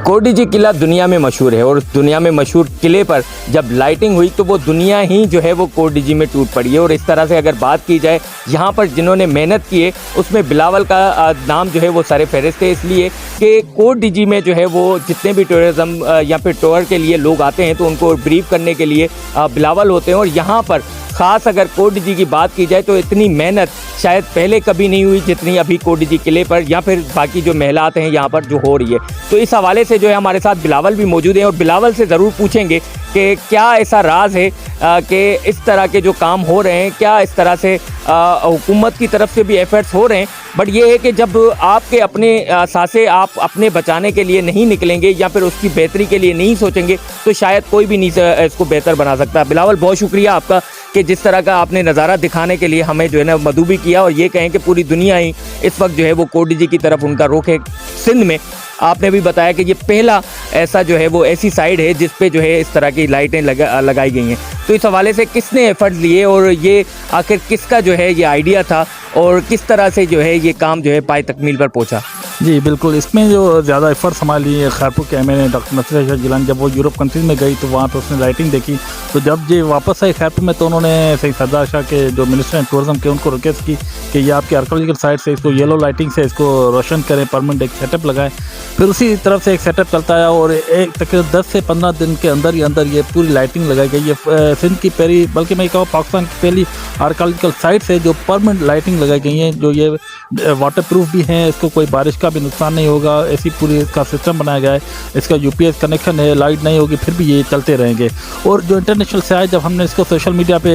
कोडिजी किला दुनिया में मशहूर है और उस दुनिया में मशहूर किले पर जब लाइटिंग हुई तो वो दुनिया ही जो है वो कोडिजी में टूट पड़ी है। और इस तरह से अगर बात की जाए यहाँ पर जिन्होंने मेहनत की है उसमें बिलावल का नाम जो है वो सरे फहरिस्त है, इसलिए कि कोडिजी में जो है वो जितने भी टूरिज़्म या फिर टूर के लिए लोग आते हैं तो उनको ब्रीफ करने के लिए बिलावल होते हैं। और यहाँ पर ख़ास अगर कोडिजी की बात की जाए तो इतनी मेहनत शायद पहले कभी नहीं हुई जितनी अभी कोडिजी किले पर या फिर बाकी जो महलात हैं यहाँ पर जो हो रही है। तो इस हवाले से जो है हमारे साथ बिलावल भी मौजूद हैं और बिलावल से ज़रूर पूछेंगे कि क्या ऐसा राज है कि इस तरह के जो काम हो रहे हैं, क्या इस तरह से हुकूमत की तरफ से भी एफर्ट्स हो रहे हैं। बट ये है कि जब आपके अपने सांसें आप अपने बचाने के लिए नहीं निकलेंगे या फिर उसकी बेहतरी के लिए नहीं सोचेंगे तो शायद कोई भी नहीं इसको बेहतर बना सकता। बिलावल, बहुत शुक्रिया आपका कि जिस तरह का आपने नज़ारा दिखाने के लिए हमें जो है ना मदऊ भी किया और ये कहें कि पूरी दुनिया ही इस वक्त जो है वो कोडिजी की तरफ उनका रुख है। सिंध में आपने भी बताया कि ये पहला ऐसा जो है वो ऐसी साइड है जिस पे जो है इस तरह की लाइटें लगाई गई हैं। तो इस हवाले से किसने एफर्ट्स लिए और ये आखिर किसका जो है ये आइडिया था और किस तरह से जो है ये काम जो है पाए तकमील पर पहुंचा? जी बिल्कुल, इसमें जो ज़्यादा एफर्ट्स हमारे लिए खैरपुर के एमएलए डॉक्टर नसीर शाह जिलानी जब वो यूरोप कंट्रीज में गई तो वहाँ पर उसने लाइटिंग देखी। तो जब ये वापस आए खैरपुर में तो उन्होंने सईद सरदार शाह के जो मिनिस्टर हैं टूरिज़्म के उनको रिक्वेस्ट की कि ये आपके आर्कोलॉजिकल साइट से इसको येलो लाइटिंग से इसको रोशन करें, परमानेंट एक सेटअप लगाएं। फिर उसी तरफ से एक सेटअप चलता है और एक तकरीबन 10 से 15 दिन के अंदर ही अंदर ये पूरी लाइटिंग लगाई गई। ये सिंध की पहली, बल्कि मैं कहूँ पाकिस्तान की पहली आर्कोलॉजिकल साइट से जो परमानेंट लाइटिंग लगाई गई हैं, जो ये वाटर प्रूफ भी हैं, इसको कोई बारिश का भी नुकसान नहीं होगा, ऐसी पूरी इसका सिस्टम बनाया गया है। इसका यूपीएस कनेक्शन है, लाइट नहीं होगी फिर भी ये चलते रहेंगे। और जो इंटरनेशनल सयाह, जब हमने इसको सोशल मीडिया पे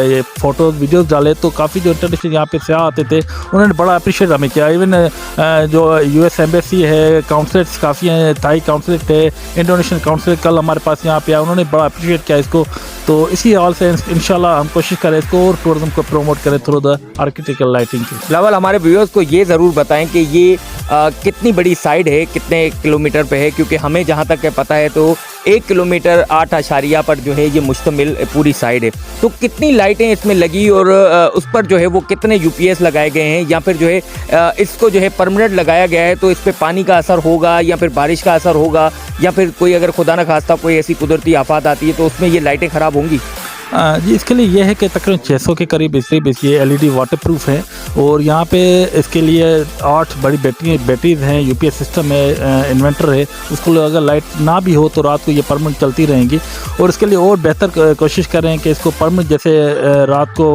ये फ़ोटोज़ वीडियोज़ डाले तो काफ़ी जो इंटरनेशनल यहाँ पे सयाह आते थे उन्होंने बड़ा अप्रिशिएट हमें किया। इवन जो यूएस एम्बेसी है, काउंसलेट्स काफ़ी हैं, थाई काउंसलेट है, इंडोनेशियन काउंसलेट कल हमारे पास यहाँ पे आया, उन्होंने बड़ा अप्रिशिएट किया इसको। तो इसी हाल से इंशाल्लाह हम कोशिश करें इसको और टूरिज्म को प्रमोट करें थ्रू द आर्किटेक्चरल लाइटिंग की। बिलावल, हमारे व्यूअर्स को ये ज़रूर बताएं कि ये कितनी बड़ी साइड है, कितने किलोमीटर पे है, क्योंकि हमें जहाँ तक है पता है तो 1 किलोमीटर 8 आशारिया पर जो है ये मुश्तमिल पूरी साइड है। तो कितनी लाइटें इसमें लगी और उस पर जो है वो कितने यूपीएस लगाए गए हैं या फिर जो है इसको जो है परमानेंट लगाया गया है तो इस पर पानी का असर होगा या फिर बारिश का असर होगा या फिर कोई अगर खुदा न खास्ता कोई ऐसी कुदरती आफत आती है तो उसमें ये लाइटें ख़राब होंगी? जी, इसके लिए ये है कि तकरीबन 600 के करीब ये एलईडी वाटर प्रूफ है और यहाँ पे इसके लिए 8 बड़ी बैटरीज हैं, यूपीएस सिस्टम है, इन्वर्टर है। उसको अगर लाइट ना भी हो तो रात को ये परमानेंट चलती रहेंगी। और इसके लिए और बेहतर कोशिश करें कि इसको परमानेंट जैसे रात को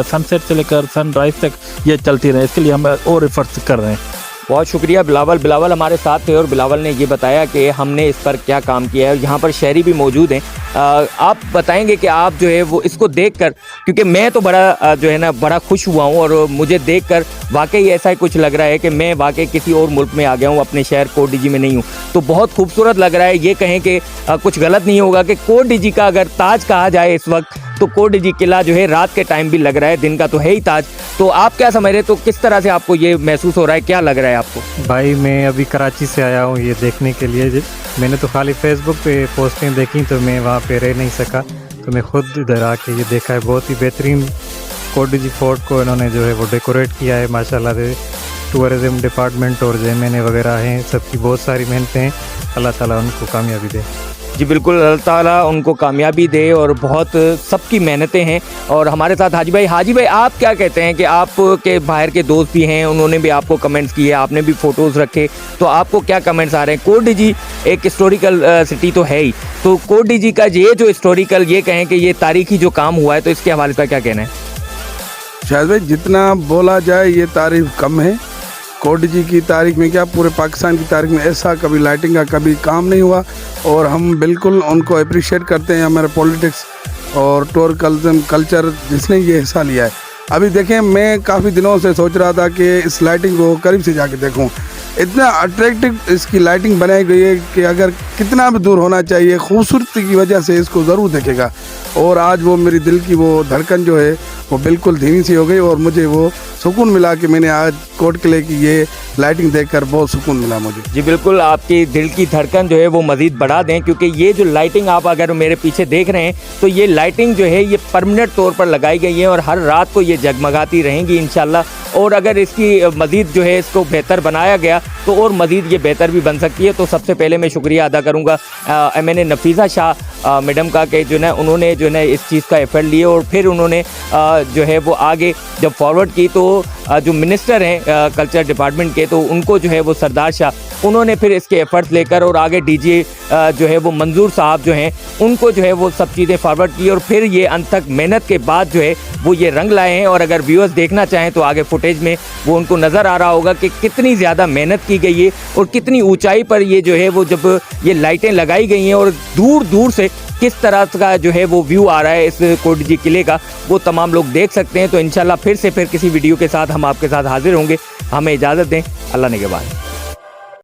सनसेट से लेकर सनराइज तक ये चलती रहे, इसके लिए हम और एफर्ट्स कर रहे हैं। बहुत शुक्रिया बिलावल। बिलावल हमारे साथ थे और बिलावल ने ये बताया कि हमने इस पर क्या काम किया है। यहाँ पर शहरी भी मौजूद हैं, आप बताएंगे कि आप जो है वो इसको देखकर, क्योंकि मैं तो बड़ा जो है ना बड़ा खुश हुआ हूँ और मुझे देखकर वाकई ऐसा ही कुछ लग रहा है कि मैं वाकई किसी और मुल्क में आ गया हूँ, अपने शहर कोडिजी में नहीं हूँ। तो बहुत खूबसूरत लग रहा है। ये कहें कि कुछ गलत नहीं होगा कि कोडिजी का अगर ताज कहा जाए इस वक्त तो कोडिजी किला जो है रात के टाइम भी लग रहा है, दिन का तो है ही ताज। तो आप क्या समझ रहे हैं, तो किस तरह से आपको ये महसूस हो रहा है, क्या लग रहा है आपको? भाई मैं अभी कराची से आया हूँ ये देखने के लिए। मैंने तो खाली फेसबुक पे पोस्टें देखी तो मैं वहाँ पे रह नहीं सका, तो मैं खुद इधर आके ये देखा है। बहुत ही बेहतरीन कोडिजी फोर्ट को इन्होंने जो है वो डेकोरेट किया है माशाल्लाह से। टूरिज़्म डिपार्टमेंट और जेएमएनए वगैरह हैं, सबकी बहुत सारी मेहनतें हैं। अल्लाह ताला उनको कामयाबी दे। जी बिल्कुल, अल्लाह ताला उनको कामयाबी दे और बहुत सबकी मेहनतें हैं। और हमारे साथ हाजी भाई, आप क्या कहते हैं कि आपके बाहर के दोस्त भी हैं, उन्होंने भी आपको कमेंट्स किए, आपने भी फ़ोटोज़ रखे, तो आपको क्या कमेंट्स आ रहे हैं? कोडिजी एक हिस्टोरिकल सिटी तो है ही, तो कोडिजी का ये जो हिस्टोरिकल, ये कहें कि ये तारीखी जो काम हुआ है, तो इसके हवाले से क्या कहना है? शायद भाई जितना बोला जाए ये तारीफ कम है। कोडिजी की तारीख में क्या, पूरे पाकिस्तान की तारीख में ऐसा कभी लाइटिंग का कभी काम नहीं हुआ और हम बिल्कुल उनको अप्रिशिएट करते हैं। हमारे पॉलिटिक्स और टूर कल्चर जिसने ये हिस्सा लिया है। अभी देखें, मैं काफ़ी दिनों से सोच रहा था कि इस लाइटिंग को करीब से जाके देखूं। इतना अट्रैक्टिव इसकी लाइटिंग बनाई गई है कि अगर कितना भी दूर होना चाहिए, खूबसूरती की वजह से इसको ज़रूर देखेगा। और आज वो मेरी दिल की वो धड़कन जो है वो बिल्कुल धीमी सी हो गई और मुझे वो सुकून मिला कि मैंने आज कोट किले की ये लाइटिंग देखकर बहुत सुकून मिला मुझे। जी बिल्कुल, आपकी दिल की धड़कन जो है वो मज़ीद बढ़ा दें, क्योंकि ये जो लाइटिंग आप अगर मेरे पीछे देख रहे हैं तो ये लाइटिंग जो है ये परमानेंट तौर पर लगाई गई है और हर रात को ये जगमगाती रहेंगी इंशाल्लाह। और अगर इसकी मज़ीद जो है इसको बेहतर बनाया गया तो और मज़ीद ये बेहतर भी बन सकती है। तो सबसे पहले मैं शुक्रिया अदा करूँगा मैंने नफीसा शाह मैडम का कि जो है उन्होंने जो है इस चीज़ का एफर्ट लिए और फिर उन्होंने जो है वो आगे जब फॉरवर्ड की तो जो मिनिस्टर हैं कल्चर डिपार्टमेंट के, तो उनको जो है वो सरदार शाह उन्होंने फिर इसके एफर्ट्स लेकर और आगे डीजी जो है वो मंजूर साहब जो हैं उनको जो है वो सब चीज़ें फॉरवर्ड की और फिर ये अंत तक मेहनत के बाद जो है वो ये रंग लाए हैं। और अगर व्यूअर्स देखना चाहें तो आगे फुटेज में वो उनको नज़र आ रहा होगा कि कितनी ज़्यादा मेहनत की गई है और कितनी ऊंचाई पर ये जो है वो जब ये लाइटें लगाई गई हैं और दूर दूर से किस तरह का जो है वो व्यू आ रहा है इस कोटजी किले का, वो तमाम लोग देख सकते हैं। तो इंशाल्लाह फिर किसी वीडियो के साथ हम आपके साथ हाजिर होंगे। हमें इजाज़त दें, अल्लाह ने के बाद।